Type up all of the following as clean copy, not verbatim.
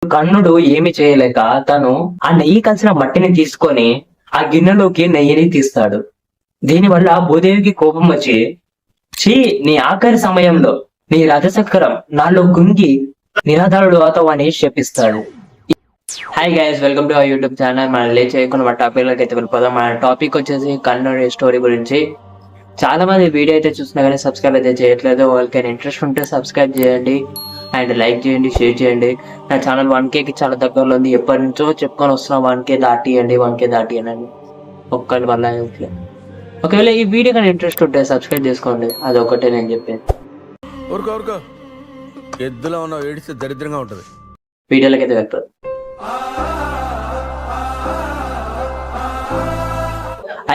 కర్ణుడు ఏమి చేయలేక తను ఆ నెయ్యి కలిసిన మట్టిని తీసుకొని ఆ గిన్నెలోకి నెయ్యిని తీస్తాడు. దీనివల్ల భూదేవికి కోపం వచ్చి, ఛీ, నీ ఆఖరి సమయంలో నీ రథచక్రం నాలో గుంగి నిరాధారుడు అవుతావు అని శపిస్తాడు. Hi guys, welcome to our YouTube channel. మనం లేట్ చేయకుండా మన టాపిక్ లోకి అయితే వెళ్ళిపోదాం. మన టాపిక్ వచ్చేసి కర్ణుడి స్టోరీ గురించి. చాలా మంది వీడియో అయితే చూస్తున్నా కానీ సబ్స్క్రైబ్ అయితే చేయట్లేదు. వాళ్ళకైనా ఇంట్రెస్ట్ ఉంటే సబ్స్క్రైబ్ చేయండి అండ్ లైక్ చేయండి, షేర్ చేయండి. నా ఛానల్ 1Kకి చాలా దగ్గరలో ఉంది. ఎప్పటి నుంచో చెప్పుకొని వస్తున్నాం 1K దాటియండి, 1K దాటియండి అని. ఒక్కటి వల్ల ఒకవేళ ఈ వీడియో కానీ ఇంట్రెస్ట్ ఉంటే సబ్స్క్రైబ్ చేసుకోండి. అదొకటే నేను చెప్పేది. ఎద్దులో ఉన్న ఏడిస్తే దరిద్రంగా ఉంటుంది. వీడియోలకి అయితే వెళ్తారు.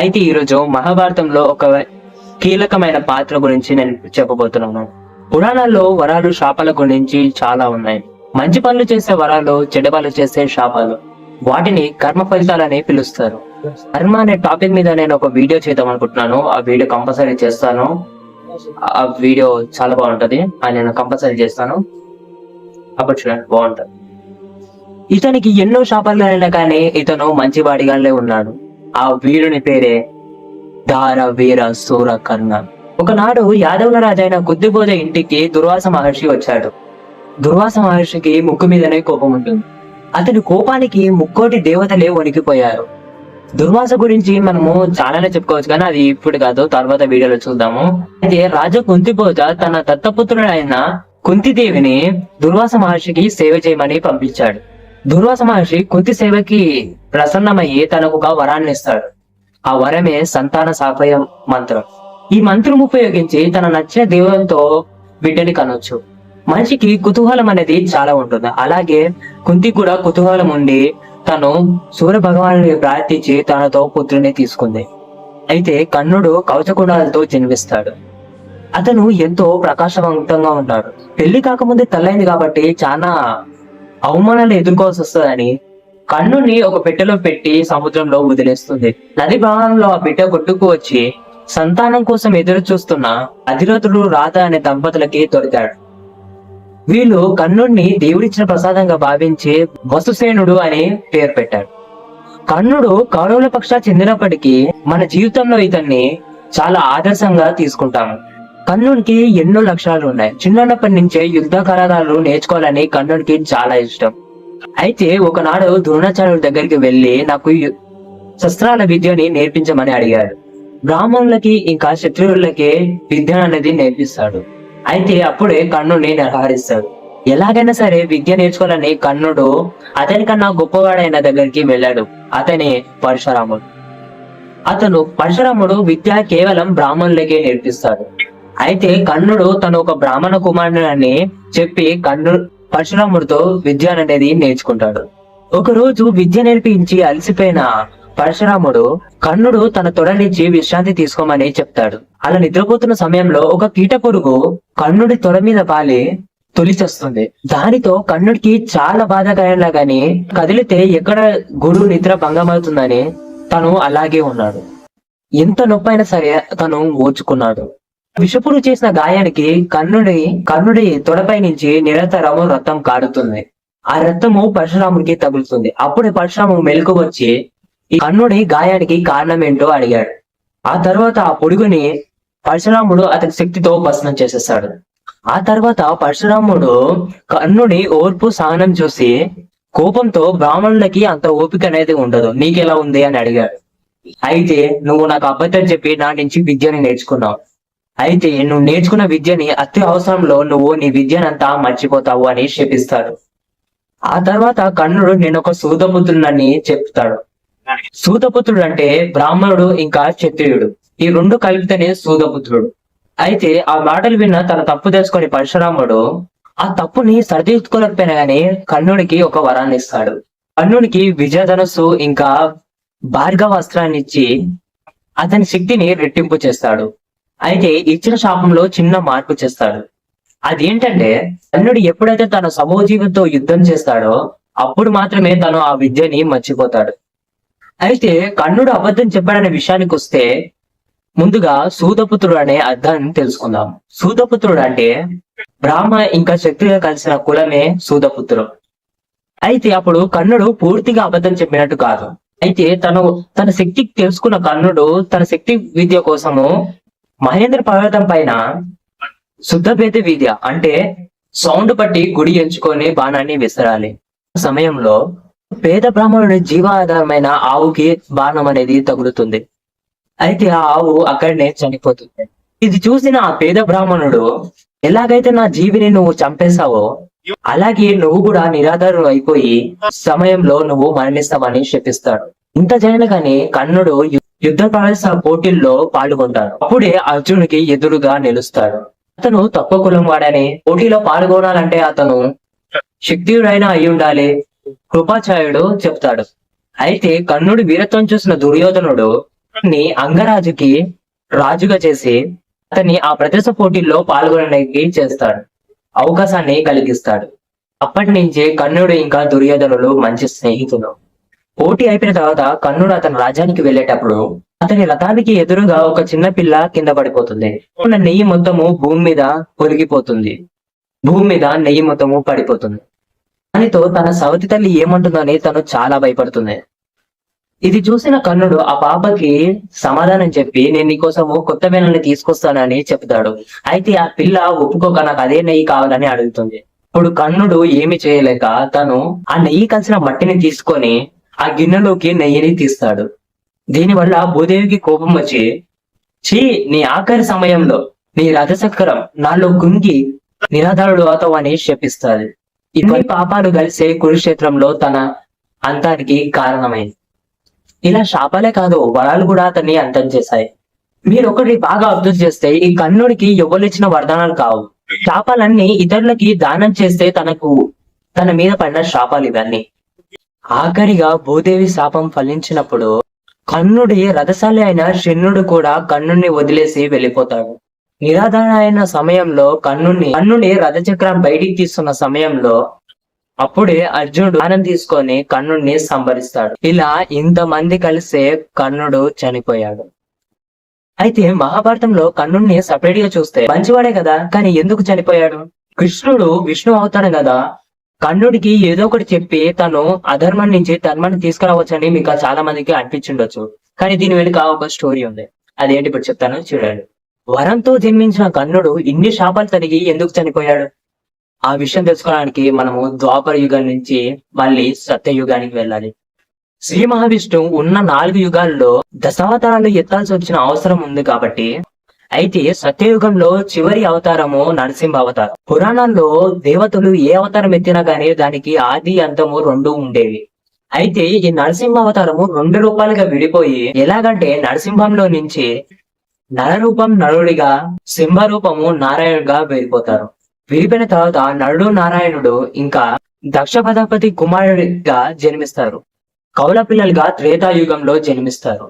అయితే ఈరోజు మహాభారతంలో ఒక కీలకమైన పాత్ర గురించి నేను చెప్పబోతున్నాను. పురాణాల్లో వరాలు, శాపాల గురించి చాలా ఉన్నాయి. మంచి పనులు చేసే వరాలు, చెడు పనులు చేసే శాపాలు, వాటిని కర్మ ఫలితాలని పిలుస్తారు. కర్మ అనే టాపిక్ మీద నేను ఒక వీడియో చేద్దాం అనుకుంటున్నాను. ఆ వీడియో కంపల్సరీ చేస్తాను. ఆ వీడియో చాలా బాగుంటది. నేను కంపల్సరీ చేస్తాను. అప్పుడు చూడండి, బాగుంటది. ఇతనికి ఎన్నో శాపాలు అయినా కానీ ఇతను మంచివాడిగానే ఉన్నాడు. ఆ వీరుని పేరే దార వీర సూర కర్ణ. ఒకనాడు యాదవుల రాజైన కుద్దిబోధ ఇంటికి దుర్వాస మహర్షి వచ్చాడు. దుర్వాస మహర్షికి ముక్కు మీదనే కోపం ఉంటుంది. అతని కోపానికి ముక్కోటి దేవతలే వణికిపోయారు. దుర్వాస గురించి మనము చాలానే చెప్పుకోవచ్చు, కానీ అది ఇప్పుడు కాదు, తర్వాత వీడియోలో చూద్దాము. అయితే రాజు కుంతిబోధ తన దత్తపుత్రుడైన కుంతిదేవిని దుర్వాస మహర్షికి సేవ చేయమని పంపించాడు. దుర్వాస మహర్షి కుంతి సేవకి ప్రసన్నమయ్యి తనకు ఒక వరాన్ని ఇస్తాడు. ఆ వరమే సంతాన సాఫల్య మంత్రం. ఈ మంత్రం ఉపయోగించి తన నచ్చిన దేవునితో బిడ్డని కనొచ్చు. మనిషికి కుతూహలం అనేది చాలా ఉంటుంది. అలాగే కుంతి కూడా కుతూహలం ఉండి తను సూర్య భగవాను ప్రార్థించి తనతో పుత్రుని తీసుకుంది. అయితే కర్ణుడు కవచకుండాలతో జన్మిస్తాడు. అతను ఎంతో ప్రకాశవంతంగా ఉంటాడు. పెళ్లి కాకముందే తల్లైంది కాబట్టి చాలా అవమానాలు ఎదుర్కోవాల్సి వస్తుందని కర్ణుడిని ఒక పెట్టెలో పెట్టి సముద్రంలో వదిలేస్తుంది. నది భాగంలో ఆ బిడ్డ కొట్టుకు వచ్చి సంతానం కోసం ఎదురు చూస్తున్న అధిరథుడు రాధ అనే దంపతులకి దొరికాడు. వీళ్ళు కర్ణుడిని దేవుడిచ్చిన ప్రసాదంగా భావించి వసుసేనుడు అని పేరు పెట్టాడు. కర్ణుడు కౌరవుల పక్షా చెందినప్పటికీ మన జీవితంలో ఇతన్ని చాలా ఆదర్శంగా తీసుకుంటాము. కర్ణుడికి ఎన్నో లక్షణాలు ఉన్నాయి. చిన్నప్పటి నుంచే యుద్ధ కళలు నేర్చుకోవాలని కర్ణుడికి చాలా ఇష్టం. అయితే ఒకనాడు ద్రోణాచార్యుడి దగ్గరికి వెళ్లి నాకు శస్త్రాల విద్యని నేర్పించమని అడిగాడు. బ్రాహ్మణులకి ఇంకా క్షత్రియులకి విద్య అనేది నేర్పిస్తాడు. అయితే అప్పుడే కర్ణుడిని నిరాకరిస్తాడు. ఎలాగైనా సరే విద్య నేర్చుకోవాలని కర్ణుడు అతనికన్నా గొప్పవాడైన దగ్గరికి వెళ్ళాడు. అతనే పరశురాముడు. పరశురాముడు విద్య కేవలం బ్రాహ్మణులకే నేర్పిస్తాడు. అయితే కర్ణుడు తను ఒక బ్రాహ్మణ కుమారుడు అని చెప్పి పరశురాముడితో విద్య అనేది నేర్చుకుంటాడు. ఒక రోజు విద్య నేర్పించి అలసిపోయిన పరశురాముడు కర్ణుడు తన తొడనిచ్చి విశ్రాంతి తీసుకోమని చెప్తాడు. అలా నిద్రపోతున్న సమయంలో ఒక కీట పురుగు కర్ణుడి తొడ మీద పాలి తొలిచేస్తుంది. దానితో కర్ణుడికి చాలా బాధాకరంగా గాని కదిలితే ఎక్కడ గురు నిద్ర భంగమవుతుందని తను అలాగే ఉన్నాడు. ఎంత నొప్పైనా సరే తను ఓర్చుకున్నాడు. విషపురు చేసిన గాయానికి కర్ణుడి తొడపై నుంచి నిరంతరము రక్తం కారుతుంది. ఆ రక్తము పరశురాముడికి తగులుతుంది. అప్పుడే పరశురాము మెలకు వచ్చి ఈ కర్ణుడి గాయానికి కారణం ఏంటో అడిగాడు. ఆ తర్వాత ఆ పొడుగుని పరశురాముడు అతని శక్తితో భస్మం చేసేస్తాడు. ఆ తర్వాత పరశురాముడు కర్ణుడి ఓర్పు సహనం చూసి కోపంతో బ్రాహ్మణులకి అంత ఓపిక అనేది ఉండదు, నీకెలా ఉంది అని అడిగాడు. అయితే నువ్వు నాకు అబద్ధం చెప్పి నా నుంచి విద్యని నేర్చుకున్నావు. అయితే నువ్వు నేర్చుకున్న విద్యని అతి అవసరంలో నువ్వు నీ విద్యనంతా మర్చిపోతావు అని శపిస్తాడు. ఆ తర్వాత కర్ణుడు నేను ఒక సూతపుత్రుడని చెప్తాడు. సూతపుత్రుడు అంటే బ్రాహ్మణుడు ఇంకా క్షత్రియుడు, ఈ రెండు కలిపితేనే సూతపుత్రుడు. అయితే ఆ మాటలు విన్న తన తప్పు తెలుసుకొని పరశురాముడు ఆ తప్పుని సరిదిద్దుకోలేకపోయినా గానీ కర్ణుడికి ఒక వరాన్ని ఇస్తాడు. కర్ణుడికి విజయధనస్సు ఇంకా భార్గవ అస్త్రాన్ని ఇచ్చి అతని శక్తిని రెట్టింపు చేస్తాడు. అయితే ఇచ్చిన శాపంలో చిన్న మార్పు చేస్తాడు. అదేంటంటే కర్ణుడు ఎప్పుడైతే తన సమూహజీవితో యుద్ధం చేస్తాడో అప్పుడు మాత్రమే తను ఆ విద్యని మర్చిపోతాడు. అయితే కర్ణుడు అబద్ధం చెప్పాడనే విషయానికి వస్తే ముందుగా సూతపుత్రుడు అనే అర్థాన్ని తెలుసుకుందాం. సూతపుత్రుడు అంటే బ్రాహ్మణ ఇంకా క్షత్రియ కలిసిన కులమే సూతపుత్రుడు. అయితే అప్పుడు కర్ణుడు పూర్తిగా అబద్ధం చెప్పినట్టు కాదు. అయితే తన శక్తి తెలుసుకున్న కర్ణుడు తన శక్తి విద్య కోసము మహేంద్ర పర్వతం పైన శుద్ధభేద విద్య అంటే సౌండ్ బట్టి గుడి ఎంచుకొని బాణాన్ని విసరాలి. ఆ సమయంలో పేద బ్రాహ్మణుడి జీవాధారమైన ఆవుకి బాణం అనేది తగులుతుంది. అయితే ఆ ఆవు అక్కడనే చనిపోతుంది. ఇది చూసిన ఆ పేద బ్రాహ్మణుడు, ఎలాగైతే నా జీవిని నువ్వు చంపేశావో అలాగే నువ్వు కూడా నిరాధారుడు అయిపోయి సమయంలో నువ్వు మరణిస్తావని శపిస్తాడు. ఇంత జరగగానే కర్ణుడు యుద్ధ ప్రదర్శన పోటీల్లో పాల్గొంటాడు. అప్పుడే అర్జునుడికి ఎదురుగా నిలుస్తాడు. అతను తక్కువ కులం వాడని, పోటీలో పాల్గొనాలంటే అతను శక్తియుడైనా అయి ఉండాలి కృపాచార్యుడు చెప్తాడు. అయితే కర్ణుడి వీరత్వం చూసిన దుర్యోధనుడు అంగరాజుకి రాజుగా చేసి అతన్ని ఆ ప్రదర్శన పోటీల్లో పాల్గొనడానికి చేస్తాడు, అవకాశాన్ని కలిగిస్తాడు. అప్పటి నుంచి కర్ణుడు ఇంకా దుర్యోధనుడు మంచి స్నేహితులు. పోటీ అయిపోయిన తర్వాత కర్ణుడు అతని రాజ్యానికి వెళ్ళేటప్పుడు అతని రథానికి ఎదురుగా ఒక చిన్న పిల్ల కింద పడిపోతుంది. నెయ్యి మొత్తము భూమి మీద పొరిగిపోతుంది. భూమి మీద నెయ్యి మొత్తము పడిపోతుంది. దానితో తన సవతి తల్లి ఏమంటుందని తను చాలా భయపడుతుంది. ఇది చూసిన కర్ణుడు ఆ పాపకి సమాధానం చెప్పి, నేను నీకోసము కొత్త వేణల్ని తీసుకొస్తానని చెప్తాడు. అయితే ఆ పిల్ల ఒప్పుకోక నాకు అదే నెయ్యి కావాలని అడుగుతుంది. ఇప్పుడు కర్ణుడు ఏమి చేయలేక తను ఆ నెయ్యి కలిసిన మట్టిని తీసుకొని ఆ గిన్నెలోకి నెయ్యిని తీస్తాడు. దీనివల్ల భూదేవికి కోపం వచ్చి, ఛీ, నీ ఆఖరి సమయంలో నీ రథచక్రం నాలో గుంగి నిరాధారుడు అవుతావని శపిస్తాడు. ఇన్ని పాపాలు కలిసే కురుక్షేత్రంలో తన అంతానికి కారణమైంది. ఇలా శాపాలే కాదు, వరాలు కూడా అతన్ని అంతం చేశాయి. మీరు ఒకటి బాగా అబ్జర్వ్ చేస్తే ఈ కర్ణుడికి ఎవరు ఇచ్చిన వరదానాలు కావు. శాపాలన్నీ ఇతరులకి దానం చేస్తే తన మీద పడిన శాపాలు ఇవన్నీ. ఆఖరిగా భూదేవి శాపం ఫలించినప్పుడు కర్ణుడి రథశాలి అయిన శృణుడు కూడా కర్ణుడిని వదిలేసి వెళ్ళిపోతాడు. నిరాధారణ అయిన సమయంలో కర్ణుడి రథచక్రం బయటికి తీస్తున్న సమయంలో అప్పుడే అర్జునుడు ప్రాణం తీసుకొని కర్ణుడిని సంహరిస్తాడు. ఇలా ఇంతమంది కలిసే కర్ణుడు చనిపోయాడు. అయితే మహాభారతంలో కర్ణుడిని సపరేట్ గా చూస్తే మంచివాడే కదా, కానీ ఎందుకు చనిపోయాడు? కృష్ణుడు విష్ణు అవుతాడు కదా, కర్ణుడికి ఏదో ఒకటి చెప్పి తను అధర్మం నుంచి ధర్మాన్ని తీసుకురావచ్చని మీకు చాలా మందికి అనిపించుండొచ్చు. కానీ దీని వెనుక ఒక స్టోరీ ఉంది. అదేంటి ఇప్పుడు చెప్తాను చూడండి. వరంతో జన్మించిన కర్ణుడు ఇన్ని శాపాలు తరిగి ఎందుకు చనిపోయాడు? ఆ విషయం తెలుసుకోవడానికి మనము ద్వాపర యుగం నుంచి మళ్ళీ సత్యయుగానికి వెళ్ళాలి. శ్రీ మహావిష్ణువు ఉన్న 4 యుగాల్లో దశావతారాలు ఎత్తాల్సి వచ్చిన అవసరం ఉంది కాబట్టి, అయితే సత్యయుగంలో చివరి అవతారము నరసింహ అవతారం. పురాణాల్లో దేవతలు ఏ అవతారం ఎత్తినా గానీ దానికి ఆది అంతము 2 ఉండేవి. అయితే ఈ నరసింహ అవతారము 2 రూపాలుగా విడిపోయి, ఎలాగంటే నరసింహంలో నుంచి నరరూపం నరుడిగా, సింహ రూపము నారాయణుడిగా వెళ్ళిపోతారు. విడిపోయిన తర్వాత నరుడు నారాయణుడు ఇంకా దక్ష ప్రజాపతి కుమారుడిగా జన్మిస్తారు. కౌల పిల్లలుగా త్రేతాయుగంలో జన్మిస్తారు.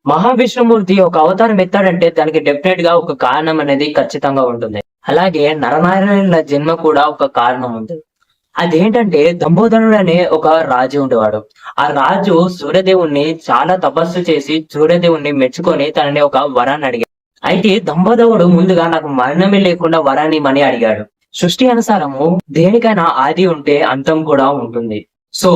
మహావిష్ణుమూర్తి ఒక అవతారం ఎత్తాడంటే దానికి డెఫినెట్ గా ఒక కారణం అనేది ఖచ్చితంగా ఉంటుంది. అలాగే నరనారాయణుల జన్మ కూడా ఒక కారణం ఉంది. అదేంటంటే దంబోదరుడు అనే ఒక రాజు ఉండేవాడు. ఆ రాజు సూర్యదేవుణ్ణి చాలా తపస్సు చేసి సూర్యదేవుణ్ణి మెచ్చుకొని తనని ఒక వరాన్ని అడిగాడు. అయితే దంబోదరుడు ముందుగా నాకు మరణమే లేకుండా వరాన్ని మని అడిగాడు. సృష్టి అనుసారము దేనికైనా ఆది ఉంటే అంతం కూడా ఉంటుంది. సో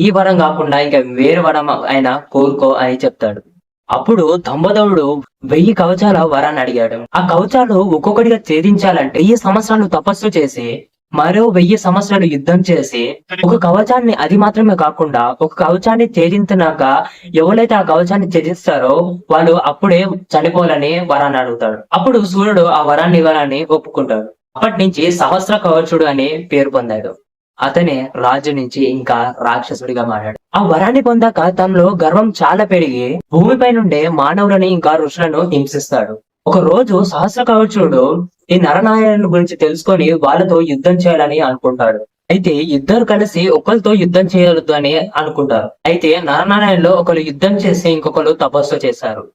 ఈ వరం కాకుండా ఇంకా వేరే వరం అయినా కోరుకో అని చెప్తాడు. అప్పుడు దంబోదరుడు 1000 కవచాల వరాన్ని అడిగాడు. ఆ కవచాలు ఒక్కొక్కటిగా ఛేదించాలంటే 1000 సంవత్సరాలు తపస్సు చేసి, మరో 1000 సంవత్సరాలు యుద్ధం చేసి, ఒక కవచాన్ని, అది మాత్రమే కాకుండా ఒక కవచాన్ని ఛేదించినాక ఎవరైతే ఆ కవచాన్ని ఛేదిస్తారో వాళ్ళు అప్పుడే చనిపోవాలని వరాన్ని అడుగుతాడు. అప్పుడు సూర్యుడు ఆ వరాన్ని ఇవ్వాలని ఒప్పుకుంటాడు. అప్పటి నుంచి సహస్ర కవచుడు అనే పేరు పొందాడు. అతనే రాజు నుంచి ఇంకా రాక్షసుడిగా మారాడు. ఆ వరాన్ని పొందాక తనలో గర్వం చాలా పెరిగి భూమిపై నుండే మానవులని ఇంకా ఋషులను హింసిస్తాడు. ఒక రోజు సహస్ర కవచుడు ఈ నరనారాయణుల గురించి తెలుసుకొని వాళ్ళతో యుద్ధం చేయాలని అనుకుంటాడు. అయితే ఇద్దరు కలిసి ఒకరితో యుద్ధం చేయవద్దు అని అనుకుంటారు. అయితే నరనారాయణలో ఒకరు యుద్ధం చేసి ఇంకొకరు తపస్సు చేశారు.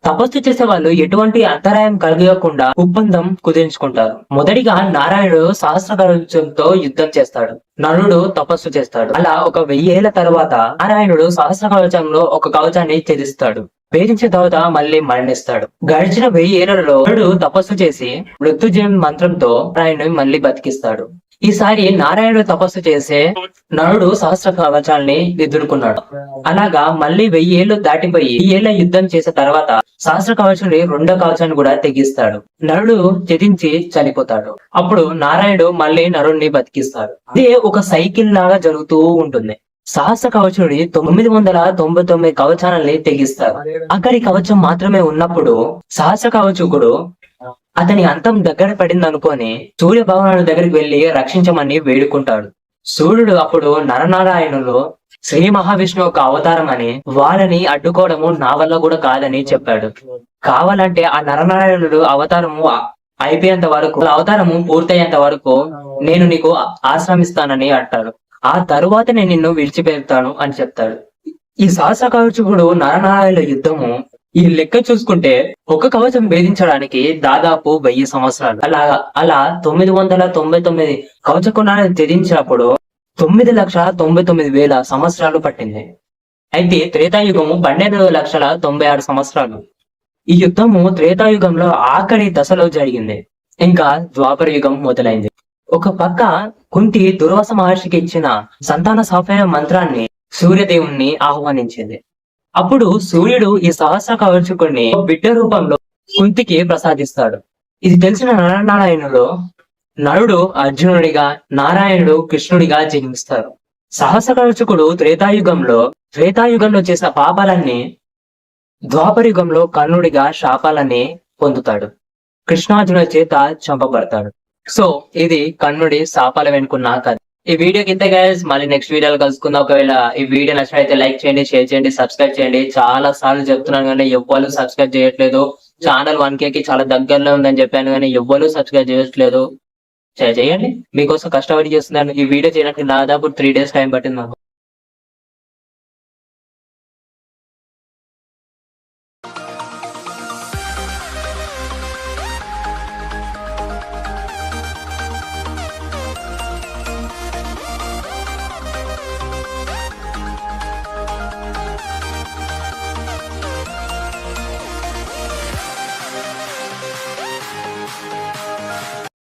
తపస్సు చేసే వాళ్ళు ఎటువంటి అంతరాయం కలగకుండా ఒప్పందం కుదిరించుకుంటారు. మొదటిగా నారాయణుడు సహస్ర కవచంతో యుద్ధం చేస్తాడు. నరుడు తపస్సు చేస్తాడు. అలా ఒక 1000 ఏళ్ల తర్వాత నారాయణుడు సహస్ర కవచంలో ఒక కవచాన్ని ఛేదిస్తాడు. భేదించిన తర్వాత మళ్ళీ మరణిస్తాడు. గడిచిన 1000 ఏళ్లలో నరుడు తపస్సు చేసి మృత్యుంజయ మంత్రంతో నారాయణుని మళ్ళీ బతికిస్తాడు. ఈసారి నారాయణుడు తపస్సు చేసే నరుడు సహస్ర కవచాల్ని ఎదుర్కొన్నాడు. అలాగా మళ్ళీ 1000 ఏళ్ళు దాటిపోయి 1000 ఏళ్ల యుద్ధం చేసిన తర్వాత సహస్ర కవచుని రెండో కవచాన్ని కూడా తెగిస్తాడు. నరుడు తెగించి చనిపోతాడు. అప్పుడు నారాయణుడు మళ్ళీ నరుడిని బతికిస్తాడు. ఇదే ఒక సైకిల్ లాగా జరుగుతూ ఉంటుంది. సహస్ర కవచుడి 999 కవచాలని తెగిస్తారు. అక్కడి కవచం మాత్రమే ఉన్నప్పుడు సహస్ర కవచుకుడు అతని అంతం దగ్గర పడింది అనుకొని సూర్య భగవానుడి దగ్గరికి వెళ్లి రక్షించమని వేడుకుంటాడు. సూర్యుడు అప్పుడు నరనారాయణులు శ్రీ మహావిష్ణువు ఒక అవతారం అని వాళ్ళని అడ్డుకోవడము నా వల్ల కూడా కాదని చెప్పాడు. కావాలంటే ఆ నరనారాయణుడు అవతారము అయిపోయేంత వరకు, అవతారము పూర్తయ్యేంత వరకు నేను నీకు ఆశ్రమిస్తానని అంటాడు. ఆ తరువాత నేను నిన్ను విడిచిపెడతాను అని చెప్తాడు. ఈ సహస్ర కవచుడు నరనారాయణుల యుద్ధము ఈ లెక్క చూసుకుంటే ఒక కవచం భేదించడానికి దాదాపు 1000 సంవత్సరాలు. అలా 999 కవచకుణాలను త్యజించినప్పుడు 9,99,000 సంవత్సరాలు పట్టింది. అయితే త్రేతాయుగము 12,96,000 సంవత్సరాలు. ఈ యుద్ధము త్రేతాయుగంలో ఆఖరి దశలో జరిగింది. ఇంకా ద్వాపర యుగం మొదలైంది. ఒక పక్క కుంతి దుర్వాస మహర్షికి ఇచ్చిన సంతాన సాఫల్య మంత్రాన్ని సూర్యదేవుణ్ణి ఆహ్వానించింది. అప్పుడు సూర్యుడు ఈ సహస్ర కవచుకుని బిడ్డ రూపంలో కుంతికి ప్రసాదిస్తాడు. ఇది తెలిసిన నరనారాయణుడు నరుడు అర్జునుడిగా, నారాయణుడు కృష్ణుడిగా జన్మిస్తారు. సహస్ర కవచుకుడు త్రేతాయుగంలో చేసిన పాపాలన్నీ ద్వాపర యుగంలో కర్ణుడిగా శాపాలని పొందుతాడు. కృష్ణార్జునుల చేత చంపబడతాడు. సో ఇది కర్ణుడి శాపాల వెనుకున్న కథ. ఈ వీడియో కింద గైస్ మళ్ళీ నెక్స్ట్ వీడియోలో కలుసుకుందాం. ఒకవేళ ఈ వీడియో నచ్చినట్లయితే లైక్ చేయండి, షేర్ చేయండి, సబ్స్క్రైబ్ చేయండి. చాలా సార్లు చెప్తున్నాను కానీ ఎవ్వరు సబ్స్క్రైబ్ చేయట్లేదు. ఛానల్ 1K కి చాలా దగ్గరలో ఉందని చెప్పాను కానీ ఎవ్వరు సబ్స్క్రైబ్ చేయట్లేదు. చేయండి, మీకోసం కష్టపడి చేస్తున్నాను. ఈ వీడియో చేయడానికి దాదాపు 3 days టైం పట్టింది నాకు.